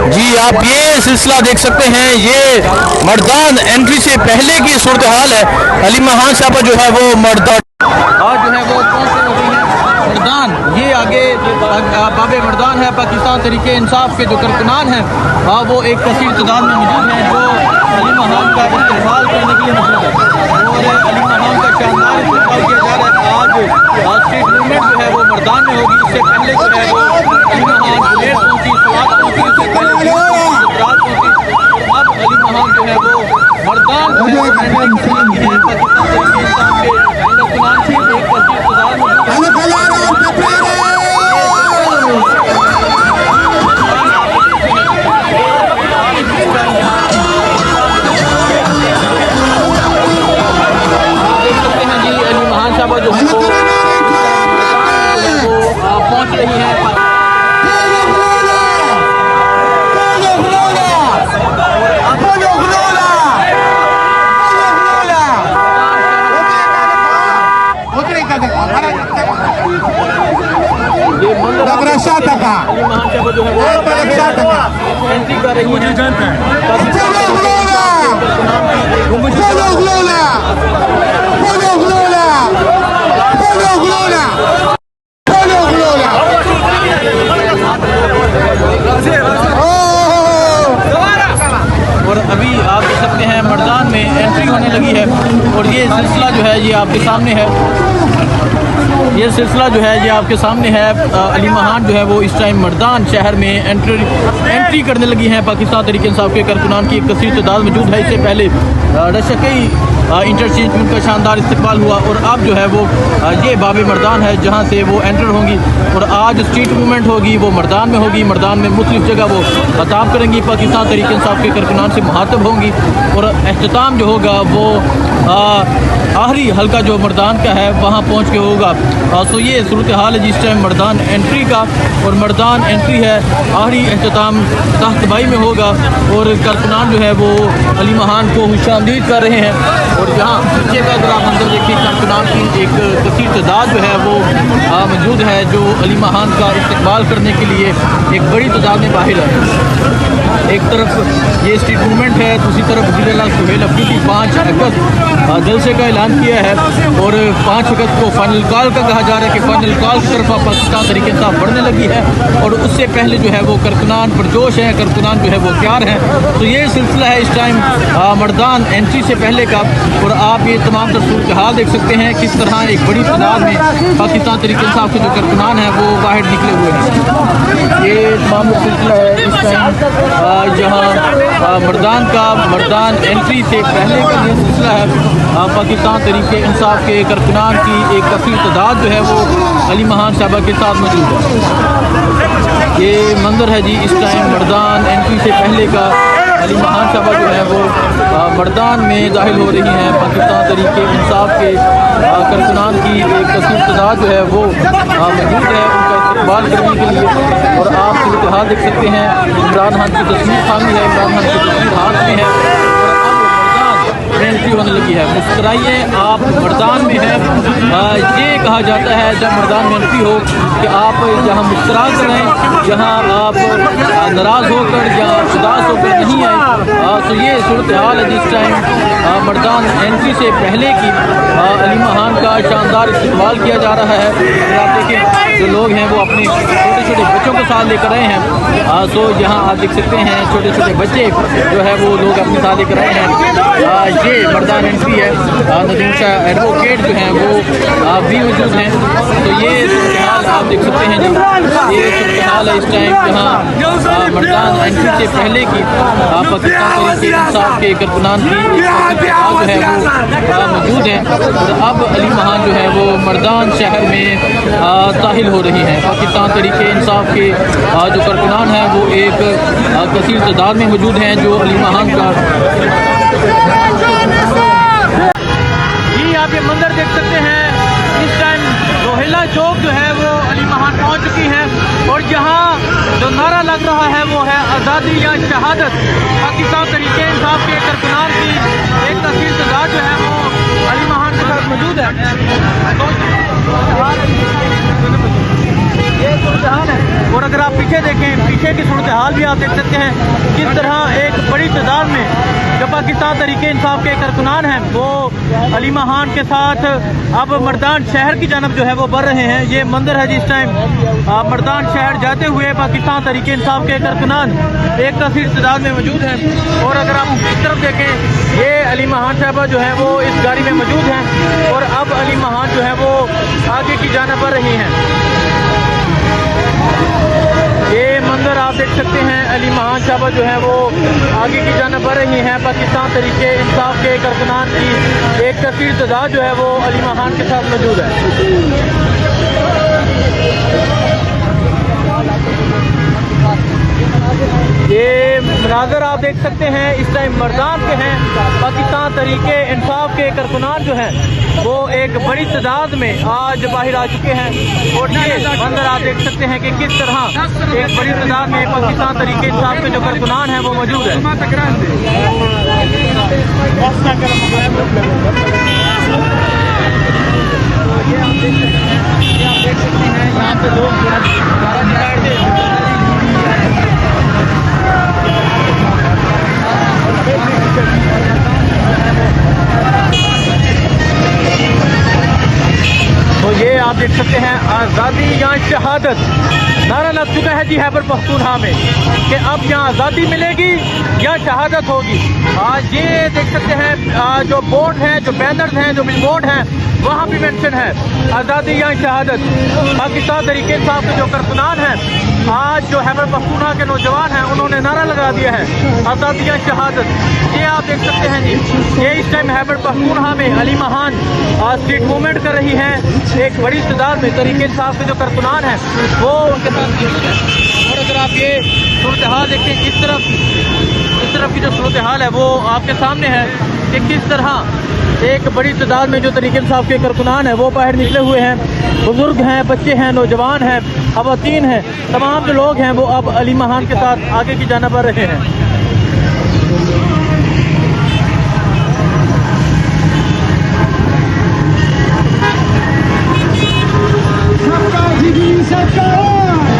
जी आप ये सिलसिला देख सकते हैं, ये मर्दान एंट्री से पहले की सूरत हाल है। अली महान साहब जो है वो मर्दान आज जो है वो कौन से हो रही है मर्दान, ये आगे बाबे मर्दान है। पाकिस्तान तरीके इंसाफ के जो कारकुनान हैं वो एक कसीर तादाद में मौजूद हैं जो अली महान का इस्तेमाल करने के लिए मौजूद है और अली महान का शानदार इस्तेमाल किया जा रहा है। आज स्ट्रीट मूवमेंट जो है वो मर्दान में होगी। इससे पहले जो है वो अली महान बुलेट पहुंची, सवाल पहुंची, उससे पहले रात पहुंची। अब अली महान जो है वो मर्दान जो है पाकिस्तान तरीके इंसाफ के कारकुनान से एक कसीर तादाद मौजूद है। जो है वो पहुंच रही है। ये अली महान साहब जो है वो एंट्री कर रही और अभी आप देख सकते हैं मर्दान में एंट्री होने लगी है। और ये सिलसिला जो है ये आपके सामने है, ये सिलसिला जो है ये आपके सामने है। अली महान जो है वो इस टाइम मर्दान शहर में एंट्री करने लगी हैं। पाकिस्तान तरीके इंसाफ के कारकुनान की एक कसीर तादाद मौजूद है। इससे पहले रशकई इंटरचेंज में उनका शानदार इस्तेमाल हुआ और अब जो है वो ये बाबे मर्दान है जहाँ से वो एंटर होंगी और आज स्ट्रीट मूवमेंट होगी वो मर्दान में होगी। मर्दान में मुख्तलिफ जगह वो खताब करेंगी, पाकिस्तान तरीके इंसाफ के कारकुनान से मुखातब होंगी और अख्ताम जो होगा वो आखिरी हल्का जो मर्दान का है वहाँ पहुँच के होगा। सो ये सूरत हाल है जिस टाइम मर्दान एंट्री का और मर्दान एंट्री है आखिरी अख्ताम तख्तबाई में होगा और कारकुनान जो है वो अली महान को खुशामदीद कर रहे हैं। और यहाँ नीचे का अगर आप मंजर देखिए, कारकुनान की एक कसीर तादाद जो है वो मौजूद है जो अली महान का इस्तकबाल करने के लिए एक बड़ी तादाद में बाहर है। एक तरफ ये स्ट्रीट मूवमेंट है, दूसरी तरफ वज़ीर-ए-आला सुहेल अफरीदी 5 अगस्त जलसे का ऐलान किया है और 5 अगस्त को फाइनल कॉल का कहा जा रहा है कि फाइनल कॉल की तरफ पाकिस्तान तरीके इंसाफ बढ़ने लगी है और उससे पहले जो है वो कारकुनान पुरजोश है, कारकुनान जो है वो तैयार हैं। तो ये सिलसिला है इस टाइम मर्दान एंट्री से पहले का और आप ये तमाम सूरत हाल देख सकते हैं किस तरह एक बड़ी तादाद में पाकिस्तान तरीके इंसाफ के जो कारकुनान हैं वो बाहर निकले हुए हैं। ये तमाम सिलसिला है इस टाइम जहाँ मर्दान एंट्री से पहले का ये सिलसिला है। पाकिस्तान तरीके इंसाफ के कारकुनान की एक कसीर तादाद जो है वो अली महान साहबा के साथ मौजूद है। ये मंजर है जी इस टाइम मर्दान एंट्री से पहले का। अली महान साहबा जो है वो मर्दान में दाखिल हो रही हैं। पाकिस्तान तरीके इंसाफ के कारकुनान की एक कसीर तादाद जो है वो मौजूद है उनका इस्तकबाल करने के लिए। और आप सूरत हाल देख सकते हैं, इमरान खान की तस्वीर सामने है, इमरान खान की तस्वीर हाथ में है एंट्री होने लगी है। मुस्कुराइए आप मर्दान में है। ये कहा जाता है जब मर्दान में एंट्री हो कि आप जहाँ मुस्कुरा कर रहें, जहाँ आप नाराज़ होकर या उदास होकर नहीं आए। तो ये सूरत हाल है जिस टाइम मर्दान एंट्री से पहले की अली महान का शानदार इस्तेमाल किया जा रहा है। और आप देखें जो लोग हैं वो अपने छोटे छोटे बच्चों को साथ लेकर आए हैं। तो यहाँ आप देख सकते हैं छोटे छोटे बच्चे जो है वो लोग अपने साथ लेकर आए हैं। ये मर्दान एंट्री है। नदीम शाह एडवोकेट जो हैं वो भी मौजूद हैं। तो ये सूरत आप देख सकते हैं जी, ये सूरत हाल है इस टाइम जहाँ मर्दान एंट्री से पहले की पाकिस्तान तरीके इंसाफ के कारकुनान की जो है वो मौजूद है। और अब अली महान जो है वो मर्दान शहर में दाखिल हो रही हैं। पाकिस्तान तरीके इंसाफ के जो कारकुनान हैं वो एक कसीर तादाद में मौजूद हैं जो अली महान का आप ये मंजर देख सकते हैं। इस टाइम रोहिला चौक जो है वो अली महान पहुंच चुकी है और यहाँ जो नारा लग रहा है वो है आज़ादी या शहादत। पाकिस्तान तरीके इंसाफ के कारकुनान की एक तस्वीर तादाद जो है वो अली महान के साथ मौजूद है। ये सूरत हाल है। और अगर आप पीछे देखें, पीछे की सूरत हाल भी आप देख सकते हैं किस तरह एक बड़ी तादाद में जो पाकिस्तान तहरीके इंसाफ के कारकुनान हैं वो अली महान के साथ अब मर्दान शहर की जानब जो है वो बढ़ रहे हैं। ये मंदिर है जिस टाइम मर्दान शहर जाते हुए पाकिस्तान तहरीके इंसाफ के कारकुनान एक कसीर तादाद में मौजूद हैं। और अगर आप इस तरफ देखें, ये अली महान साहबा जो है वो इस गाड़ी में मौजूद हैं और अब अली महान जो है वो आगे की जानब बढ़ रही हैं। ये मंदिर आप देख सकते हैं, अली महान साहबा जो है वो आगे की जानब बढ़ रही हैं। पाकिस्तान तहरीके इंसाफ के कारकुनान की एक कसीर तादाद जो है वो अली महान के साथ मौजूद है। ये मनाज़र आप देख सकते हैं इस टाइम मर्दान के हैं। पाकिस्तान तहरीके इंसाफ के कारकुनान जो हैं वो एक बड़ी तादाद में आज बाहर आ चुके हैं। और ये मंजर आप देख सकते हैं कि किस तरह एक बड़ी तादाद में पाकिस्तान तहरीके इंसाफ के जो कारकुनान हैं वो मौजूद है। ये आप देख सकते हैं यहाँ पे लोग जो है तो ये आप देख सकते हैं आज़ादी या शहादत नारा लग चुका है जी खैबर पख्तूनख्वा में कि अब यहाँ आज़ादी मिलेगी या शहादत होगी। आज ये देख सकते हैं जो बोर्ड हैं, जो बैनर्स हैं, जो बिलबोर्ड हैं, वहाँ भी मेंशन है आज़ादी या शहादत। पाकिस्तान तहरीके इंसाफ के जो कारकुनान हैं आज जो खैबर पख्तूनख्वा के नौजवान हैं उन्होंने नारा लगा दिया है आज़ादी या शहादत। ये आप देख सकते हैं जी, ये इस टाइम खैबर पख्तूनख्वा में अली महान स्ट्रीट मूवमेंट कर रही हैं। एक बड़ी तादाद में तहरीके इंसाफ के जो कारकुनान हैं वो उनके साथ मौजूद है। और अगर आप ये सूरत हाल देखें, इस तरफ की जो सूरत हाल है वो आपके सामने है कि किस तरह एक बड़ी तादाद में जो तहरीके इंसाफ के कारकुनान हैं वो बाहर निकले हुए हैं। बुजुर्ग हैं, बच्चे हैं, नौजवान हैं, ख़वातीन हैं, तमाम जो लोग हैं वो अब अली महान के साथ आगे की जानब बढ़ रहे हैं।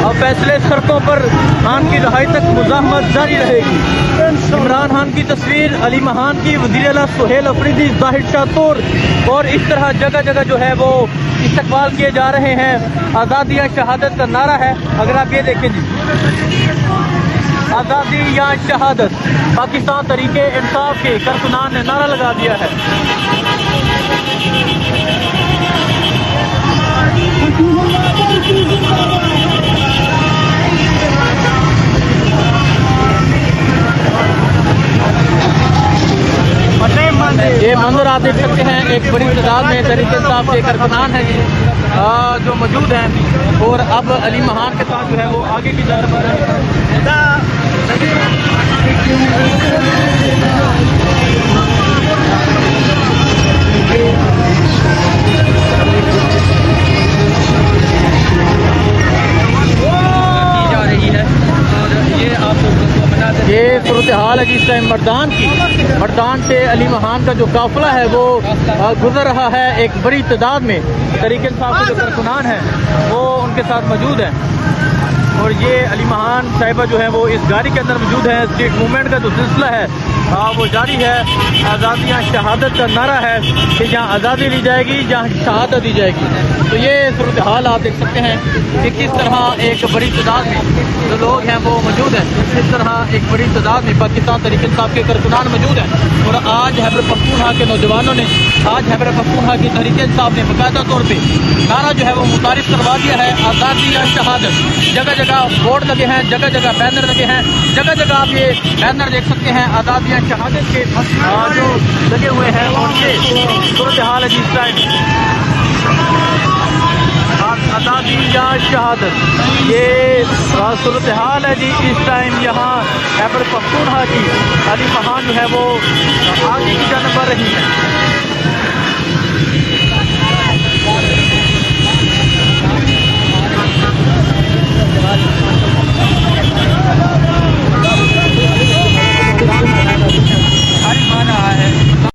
अब फैसले शर्तों पर खान की रहाई तक मुज़ाहमत जारी रहेगी। इमरान खान की तस्वीर, अली महान की, वज़ीर आला सुहेल अफरीदी, ज़ाहिद शाह तूर और इस तरह जगह जगह जो है वो इस्तकबाल किए जा रहे हैं। आज़ादी या शहादत का नारा है। अगर आप ये देखें जी, आज़ादी या शहादत, पाकिस्तान तहरीके इंसाफ के कारकुनान ने नारा लगा दिया है। ये मंजर आप देख सकते हैं, एक बड़ी तादाद में तहरीके इंसाफ के कारकुनान हैं जी जो मौजूद हैं और अब अली महान के साथ जो है वो आगे की जानब बढ़ रहे हैं। ये सूरत हाल है जिस टाइम मर्दान से अली महान का जो काफिला है वो गुजर रहा है। एक बड़ी तादाद में तहरीके इंसाफ के जो कारकुनान हैं वो उनके साथ मौजूद हैं। और ये अली महान साहिबा जो है वो इस गाड़ी के अंदर मौजूद है। स्ट्रीट मूवमेंट का जो सिलसिला है वो जारी है। आज़ादी या शहादत का नारा है कि जहाँ आज़ादी ली जाएगी, जहाँ शहादत दी जाएगी। तो ये सूरत हाल आप देख सकते हैं कि किस तरह एक बड़ी तादाद में जो लोग हैं वो मौजूद हैं। इस तरह एक बड़ी तादाद में पाकिस्तान तहरीके इंसाफ के कारकुनान मौजूद हैं। और आज खैबर पख्तूनख्वा के नौजवानों ने, आज खैबर पख्तूनख्वा की तहरीके इंसाफ ने बाकायदा तौर पर नारा जो है वो मुतारिफ करवा दिया है आज़ादी या शहादत। जगह जगह बोर्ड लगे हैं, जगह जगह बैनर लगे हैं, जगह जगह आप ये बैनर देख सकते हैं आज़ादी या शहादत के जो लगे हुए हैं। और ये सूरत हाल है जिस टाइम आज़ादी या शहादत, ये सूरत हाल है जी इस टाइम यहाँ खैबर पख्तूनख्वा की अली महान जो है वो आगे की जानब बढ़ रही है।